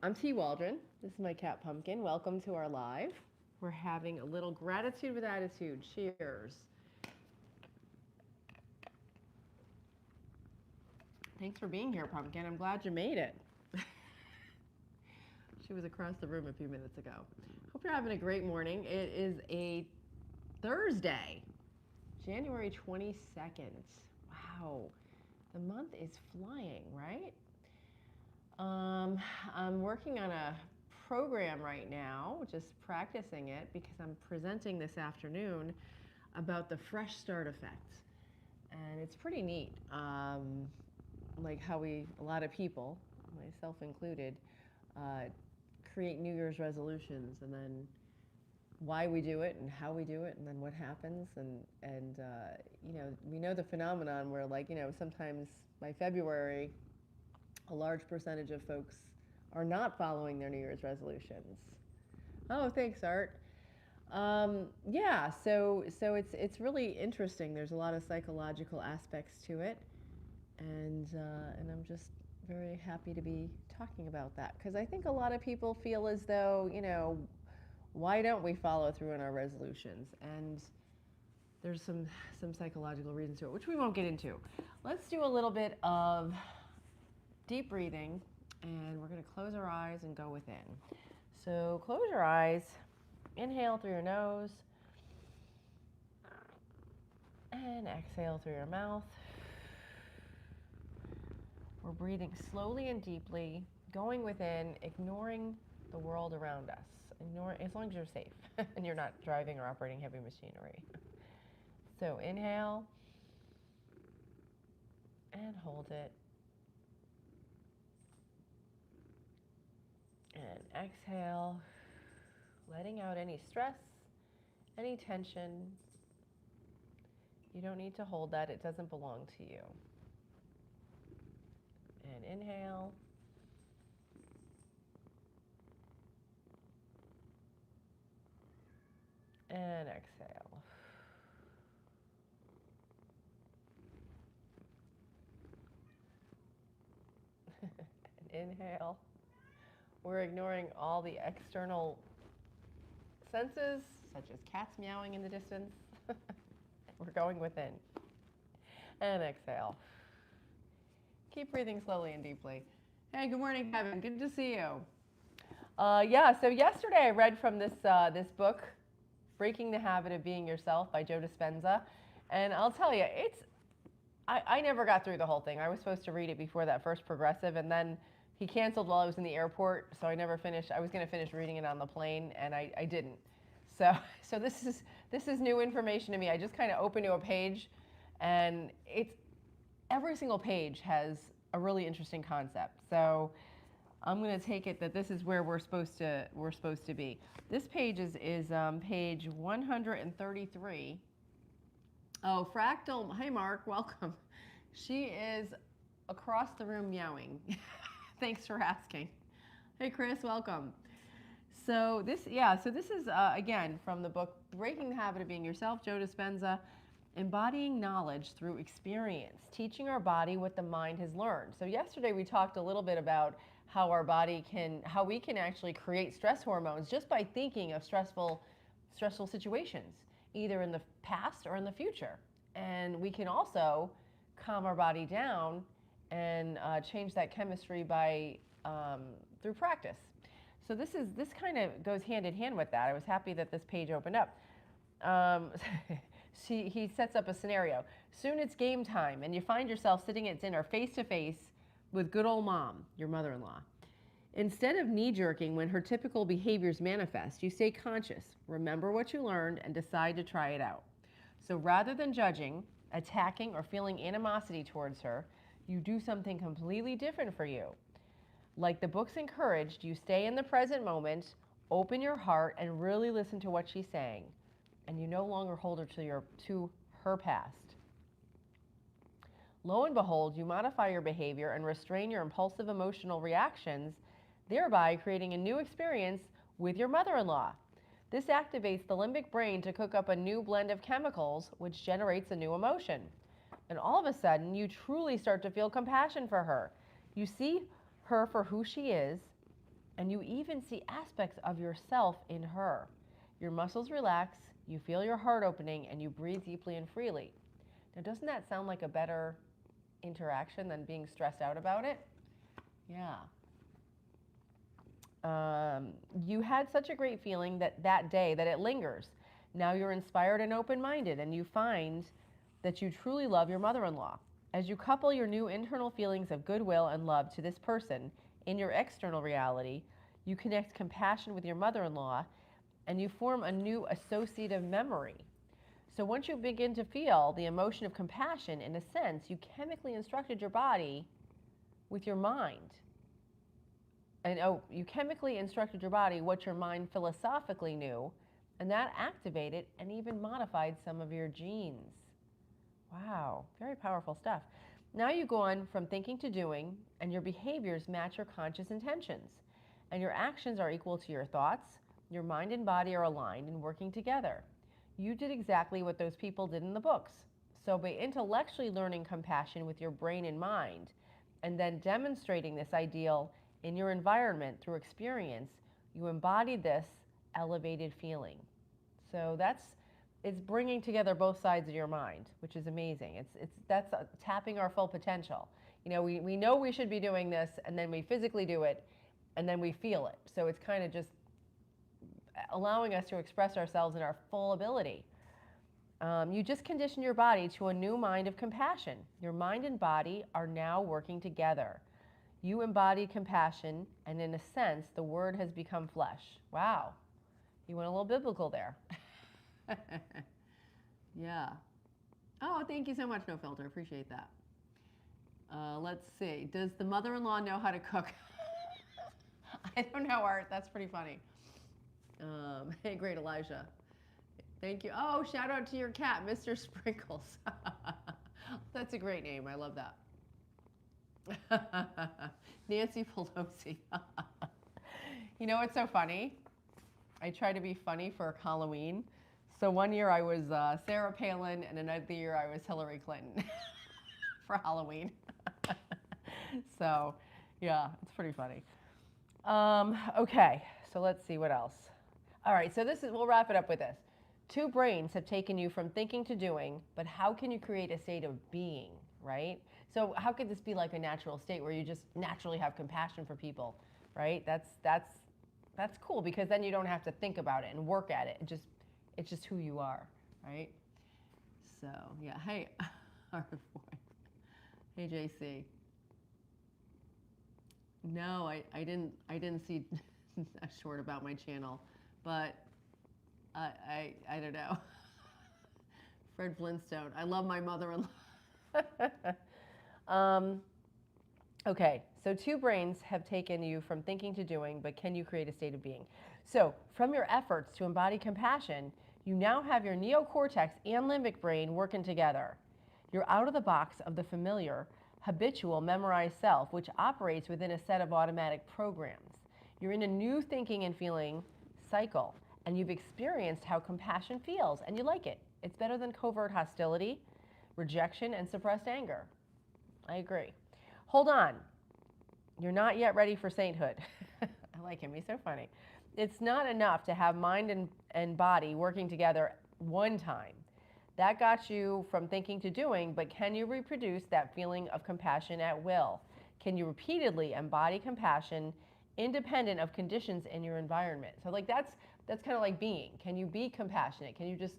I'm T. Waldron. This is my cat Pumpkin. Welcome to our live. We're having a little gratitude with attitude. Cheers. Thanks for being here, Pumpkin. I'm glad you made it. She was across the room a few minutes ago. Hope you're having a great morning. It is a Thursday, January 22nd. Wow, the month is flying, right? I'm working on a program right now, just practicing it because I'm presenting this afternoon about the fresh start effect. And it's pretty neat, like how a lot of people, myself included, uh, create New Year's resolutions and then why we do it and how we do it and then what happens and we know the phenomenon where sometimes by February a large percentage of folks are not following their New Year's resolutions. Oh, thanks, Art. Yeah, so it's really interesting. There's a lot of psychological aspects to it, and I'm just very happy to be talking about that because I think a lot of people feel as though why don't we follow through on our resolutions? And there's some psychological reasons to it, which we won't get into. Let's do a little bit of deep breathing, and we're going to close our eyes and go within. So close your eyes, inhale through your nose, and exhale through your mouth. We're breathing slowly and deeply, going within, ignoring the world around us. Ignore as long as you're safe and you're not driving or operating heavy machinery. So inhale and hold it. And exhale, letting out any stress, any tension. You don't need to hold that. It doesn't belong to you. And inhale. And exhale. And inhale. We're ignoring all the external senses, such as cats meowing in the distance. We're going within. And exhale. Keep breathing slowly and deeply. Hey, good morning, Kevin. Good to see you. Yeah, so yesterday I read from this book, Breaking the Habit of Being Yourself by Joe Dispenza. And I'll tell you, I never got through the whole thing. I was supposed to read it before that first progressive, and then he canceled while I was in the airport, so I never finished. I was going to finish reading it on the plane, and I didn't. So this is new information to me. I just kind of opened to a page, and every single page has a really interesting concept. So I'm going to take it that this is where we're supposed to be. This page is page 133. Oh, Fractal. Hey, Mark, welcome. She is across the room meowing. Thanks for asking. Hey, Chris, welcome. So this is again from the book Breaking the Habit of Being Yourself, Joe Dispenza. Embodying knowledge through experience, teaching our body what the mind has learned. So yesterday we talked a little bit about how we can actually create stress hormones just by thinking of stressful situations, either in the past or in the future. And we can also calm our body down and change that chemistry by through practice. So this kind of goes hand in hand with that. I was happy that this page opened up. He sets up a scenario. Soon it's game time, and you find yourself sitting at dinner face to face with good old mom, your mother-in-law. Instead of knee-jerking when her typical behaviors manifest, you stay conscious, remember what you learned, and decide to try it out. So rather than judging, attacking, or feeling animosity towards her, you do something completely different for you. Like the book's encouraged, you stay in the present moment, open your heart, and really listen to what she's saying. And you no longer hold her to her past. Lo and behold, you modify your behavior and restrain your impulsive emotional reactions, thereby creating a new experience with your mother-in-law. This activates the limbic brain to cook up a new blend of chemicals, which generates a new emotion. And all of a sudden, you truly start to feel compassion for her. You see her for who she is, And you even see aspects of yourself in her. Your muscles relax, you feel your heart opening, and you breathe deeply and freely. Now, doesn't that sound like a better interaction than being stressed out about it? Yeah. You had such a great feeling that day that it lingers. Now you're inspired and open-minded, and you find that you truly love your mother-in-law. As you couple your new internal feelings of goodwill and love to this person in your external reality, you connect compassion with your mother-in-law, and you form a new associative memory. So once you begin to feel the emotion of compassion, in a sense, you chemically instructed your body with your mind. And you chemically instructed your body what your mind philosophically knew, and that activated and even modified some of your genes. Wow, very powerful stuff. Now you go on from thinking to doing, and your behaviors match your conscious intentions, and your actions are equal to your thoughts. Your mind and body are aligned and working together. You did exactly what those people did in the books. So by intellectually learning compassion with your brain and mind, and then demonstrating this ideal in your environment through experience, you embody this elevated feeling. So it's bringing together both sides of your mind, which is amazing. That's tapping our full potential. You know, we know we should be doing this, and then we physically do it, and then we feel it. So it's kind of just allowing us to express ourselves in our full ability. You just condition your body to a new mind of compassion. Your mind and body are now working together. You embody compassion, and in a sense, the word has become flesh. Wow. You went a little biblical there. Yeah. Oh, thank you so much, No Filter. Appreciate that. Let's see. Does the mother-in-law know how to cook? I don't know, Art. That's pretty funny. Hey, great Elijah. Thank you. Oh, shout out to your cat, Mr. Sprinkles. That's a great name. I love that. Nancy Pelosi. You know what's so funny? I try to be funny for Halloween. So one year I was Sarah Palin, and another year I was Hillary Clinton for Halloween. So, yeah, it's pretty funny. Okay, so let's see what else. All right, so we'll wrap it up with this. Two brains have taken you from thinking to doing, but how can you create a state of being, right? So how could this be like a natural state where you just naturally have compassion for people, right? That's cool, because then you don't have to think about it and work at it. It's just who you are, right? So yeah, hey, our boy. Hey, JC. No, I didn't see a short about my channel, but I don't know. Fred Flintstone. I love my mother-in-law. Okay, so two brains have taken you from thinking to doing, but can you create a state of being? So from your efforts to embody compassion, you now have your neocortex and limbic brain working together. You're out of the box of the familiar, habitual, memorized self, which operates within a set of automatic programs. You're in a new thinking and feeling cycle, and you've experienced how compassion feels, and you like it. It's better than covert hostility, rejection, and suppressed anger. I agree. Hold on. You're not yet ready for sainthood. I like him. He's so funny. It's not enough to have mind and body working together one time. That got you from thinking to doing, but can you reproduce that feeling of compassion at will? Can you repeatedly embody compassion independent of conditions in your environment? So like that's kind of like being. Can you be compassionate? Can you just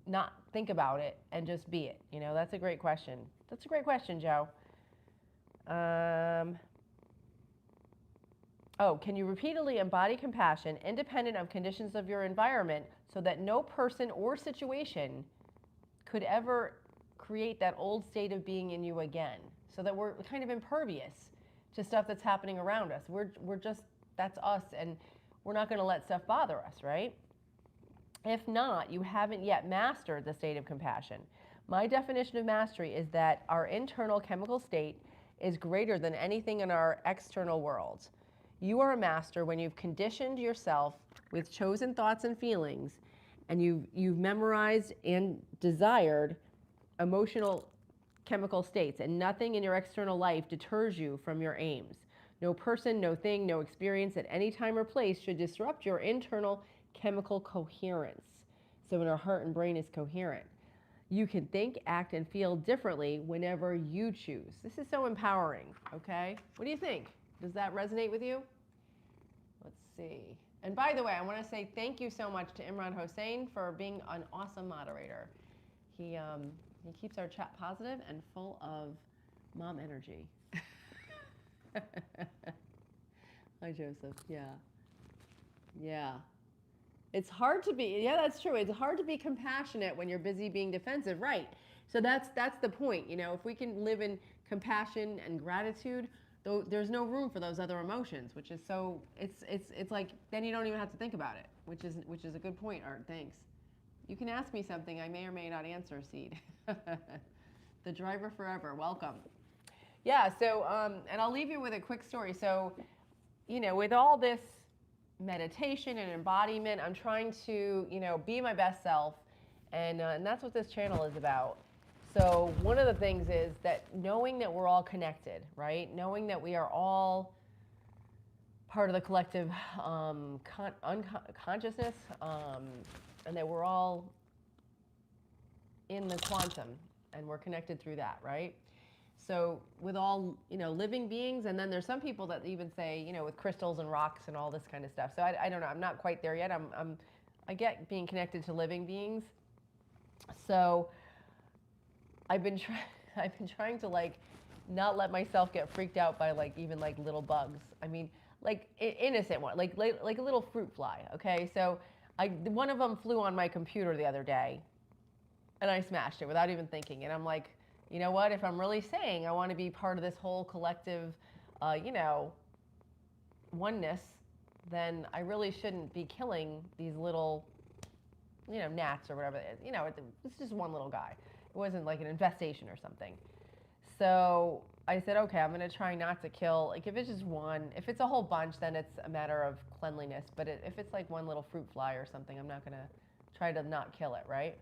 not think about it and just be it? You know, that's a great question. That's a great question, Joe. Can you repeatedly embody compassion independent of conditions of your environment so that no person or situation could ever create that old state of being in you again? So that we're kind of impervious to stuff that's happening around us. We're just, that's us, and we're not going to let stuff bother us, right? If not, you haven't yet mastered the state of compassion. My definition of mastery is that our internal chemical state is greater than anything in our external world. You are a master when you've conditioned yourself with chosen thoughts and feelings, and you've memorized and desired emotional chemical states, and nothing in your external life deters you from your aims. No person, no thing, no experience at any time or place should disrupt your internal chemical coherence. So when our heart and brain is coherent, you can think, act, and feel differently whenever you choose. This is so empowering, okay? What do you think? Does that resonate with you? Let's see. And by the way, I want to say thank you so much to Imran Hossain for being an awesome moderator. He keeps our chat positive and full of mom energy. Hi, Joseph. Yeah. Yeah. It's hard to be, yeah, that's true. It's hard to be compassionate when you're busy being defensive, right? So that's the point. You know, if we can live in compassion and gratitude, though there's no room for those other emotions, which is so, it's like, then you don't even have to think about it, which is a good point, Art. Thanks. You can ask me something I may or may not answer, Seed. The driver forever, welcome. Yeah, so, and I'll leave you with a quick story. So, you know, with all this meditation and embodiment, I'm trying to, you know, be my best self, and that's what this channel is about. So one of the things is that knowing that we're all connected, right? Knowing that we are all part of the collective consciousness, and that we're all in the quantum, and we're connected through that, right? So with all, you know, living beings, and then there's some people that even say, you know, with crystals and rocks and all this kind of stuff. So I don't know, I'm not quite there yet. I get being connected to living beings. So I've been trying to like not let myself get freaked out by like even like little bugs. I mean, like innocent one, like a little fruit fly. Okay, so one of them flew on my computer the other day, and I smashed it without even thinking. And I'm like, you know what? If I'm really saying I want to be part of this whole collective, you know, oneness, then I really shouldn't be killing these little, you know, gnats or whatever. You know, it's just one little guy. It wasn't like an infestation or something. So I said, okay, I'm going to try not to kill. Like if it's just one, if it's a whole bunch, then it's a matter of cleanliness. But if it's like one little fruit fly or something, I'm not going to try to not kill it, right?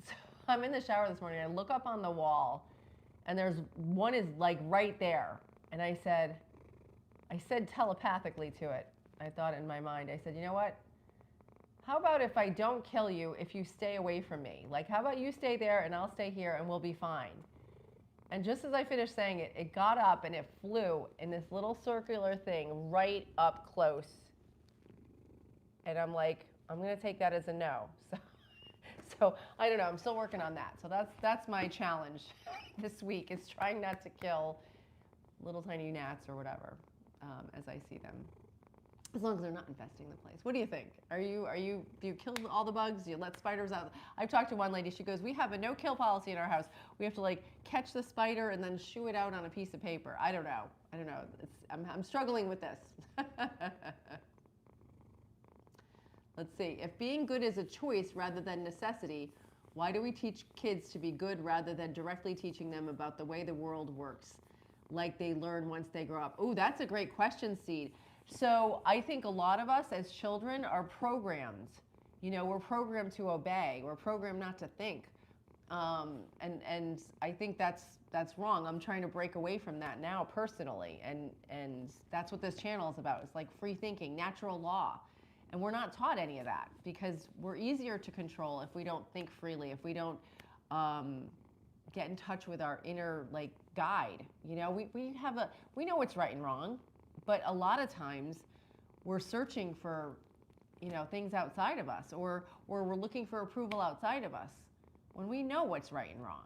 So I'm in the shower this morning, and I look up on the wall, and there's one is like right there. And I said telepathically to it, I thought in my mind, I said, you know what? How about if I don't kill you, if you stay away from me? Like, how about you stay there and I'll stay here and we'll be fine? And just as I finished saying it, it got up and it flew in this little circular thing right up close. And I'm like, I'm going to take that as a no. So I don't know. I'm still working on that. So that's my challenge this week, is trying not to kill little tiny gnats or whatever as I see them, as long as they're not infesting the place. What do you think? Do you kill all the bugs? Do you let spiders out? I've talked to one lady. She goes, we have a no-kill policy in our house. We have to like catch the spider and then shoo it out on a piece of paper. I don't know. I'm struggling with this. Let's see. If being good is a choice rather than necessity, why do we teach kids to be good rather than directly teaching them about the way the world works, like they learn once they grow up? Oh, that's a great question, Seed. So I think a lot of us as children are programmed. You know, we're programmed to obey. We're programmed not to think. And I think that's wrong. I'm trying to break away from that now personally. And that's what this channel is about. It's like free thinking, natural law. And we're not taught any of that because we're easier to control if we don't think freely, if we don't get in touch with our inner like guide. You know, we know what's right and wrong, but a lot of times we're searching for, you know, things outside of us, or we're looking for approval outside of us when we know what's right and wrong.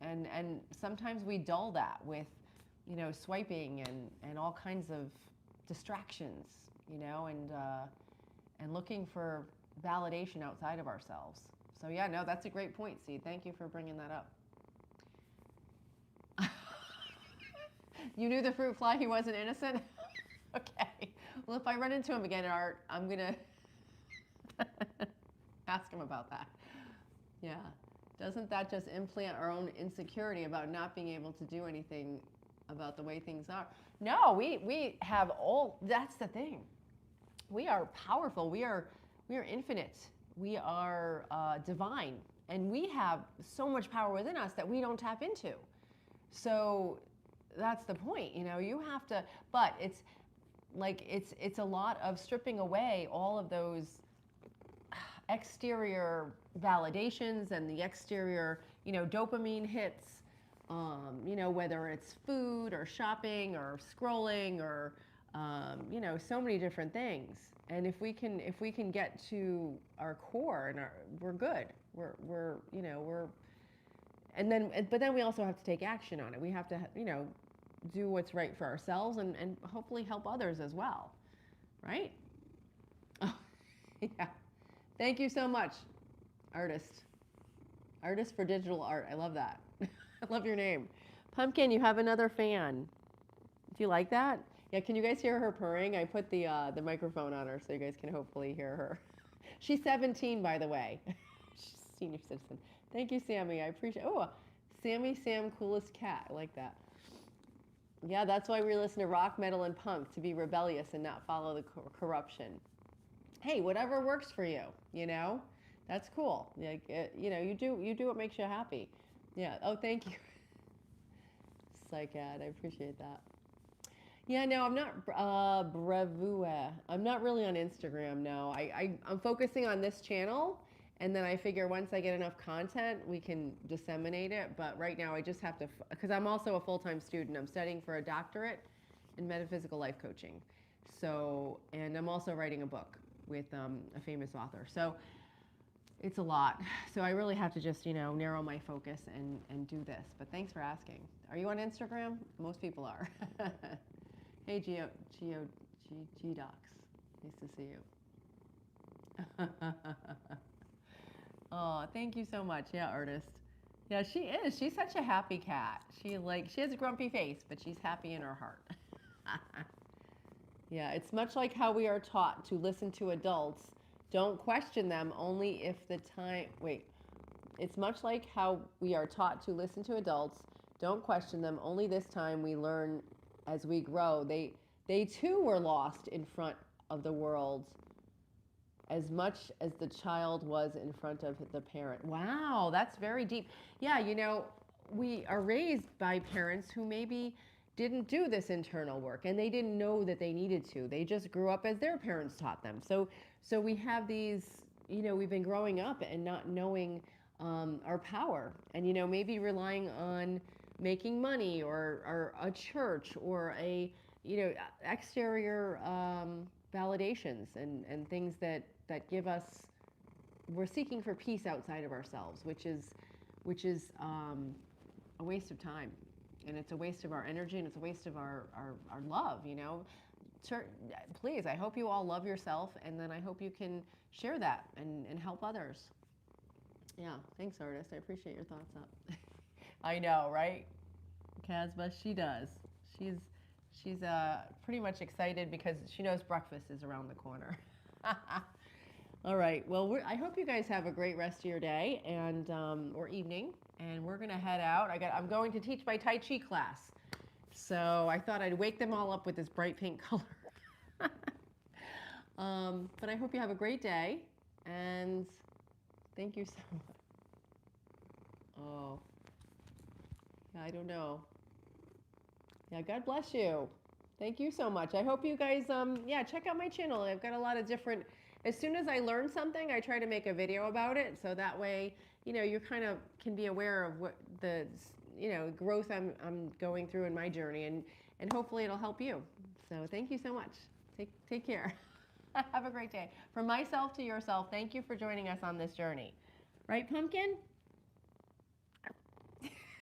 And sometimes we dull that with, you know, swiping and all kinds of distractions, you know, and looking for validation outside of ourselves. So yeah, no, that's a great point, Seed. Thank you for bringing that up. You knew the fruit fly, he wasn't innocent? Okay. Well, if I run into him again, Art, I'm going to ask him about that. Yeah. Doesn't that just implant our own insecurity about not being able to do anything about the way things are? No, we have all, that's the thing. We are powerful. We are infinite. We are divine. And we have so much power within us that we don't tap into. So that's the point. You know, you have to, but it's like it's a lot of stripping away all of those exterior validations and the exterior, you know, dopamine hits, you know, whether it's food or shopping or scrolling or, you know, so many different things. And if we can get to our core and we're good. We're, you know, but then we also have to take action on it. We have to, you know, do what's right for ourselves and hopefully help others as well, right? Oh, yeah. Thank you so much, artist. Artist for digital art. I love that. I love your name. Pumpkin, you have another fan. Do you like that? Yeah, can you guys hear her purring? I put the microphone on her so you guys can hopefully hear her. She's 17, by the way. She's a senior citizen. Thank you, Sammy. I appreciate. Oh, Sammy Sam, coolest cat. I like that. Yeah, that's why we listen to rock, metal, and punk, to be rebellious and not follow the corruption. Hey, whatever works for you, you know? That's cool. Like, you know, you do what makes you happy. Yeah. Oh, thank you. Psychad, I appreciate that. Yeah, no, I'm not bravua. I'm not really on Instagram, no. I'm focusing on this channel, and then I figure once I get enough content, we can disseminate it. But right now, I just have to, because I'm also a full-time student. I'm studying for a doctorate in metaphysical life coaching. So, and I'm also writing a book with a famous author. So it's a lot. So I really have to just, you know, narrow my focus and do this. But thanks for asking. Are you on Instagram? Most people are. Hey, G-Docs. Nice to see you. Oh, thank you so much. Yeah, artist. Yeah, she is. She's such a happy cat. She has a grumpy face, but she's happy in her heart. Yeah, it's much like how we are taught to listen to adults. Don't question them, only if the time, wait. It's much like how we are taught to listen to adults. Don't question them, only this time we learn as we grow. They too were lost in front of the world as much as the child was in front of the parent. Wow, that's very deep. Yeah, you know, we are raised by parents who maybe didn't do this internal work and they didn't know that they needed to. They just grew up as their parents taught them. So we have these, you know, we've been growing up and not knowing our power, and, you know, maybe relying on making money or a church or a, you know, exterior validations and things that give us, we're seeking for peace outside of ourselves, which is a waste of time, and it's a waste of our energy, and it's a waste of our love, you know. Please, I hope you all love yourself, and then I hope you can share that and help others. Yeah, thanks, artist. I appreciate your thoughts up. I know, right? Casbah, she does. She's pretty much excited because she knows breakfast is around the corner. All right. Well, I hope you guys have a great rest of your day and or evening. And we're gonna head out. I'm going to teach my Tai Chi class, so I thought I'd wake them all up with this bright pink color. But I hope you have a great day, and thank you so much. Oh, I don't know. Yeah, God bless you. Thank you so much. I hope you guys, yeah, check out my channel. I've got a lot of different, as soon as I learn something, I try to make a video about it. So that way, you know, you kind of can be aware of what the, you know, growth I'm going through in my journey, and hopefully it'll help you. So thank you so much. Take care. Have a great day. From myself to yourself, thank you for joining us on this journey. Right, Pumpkin?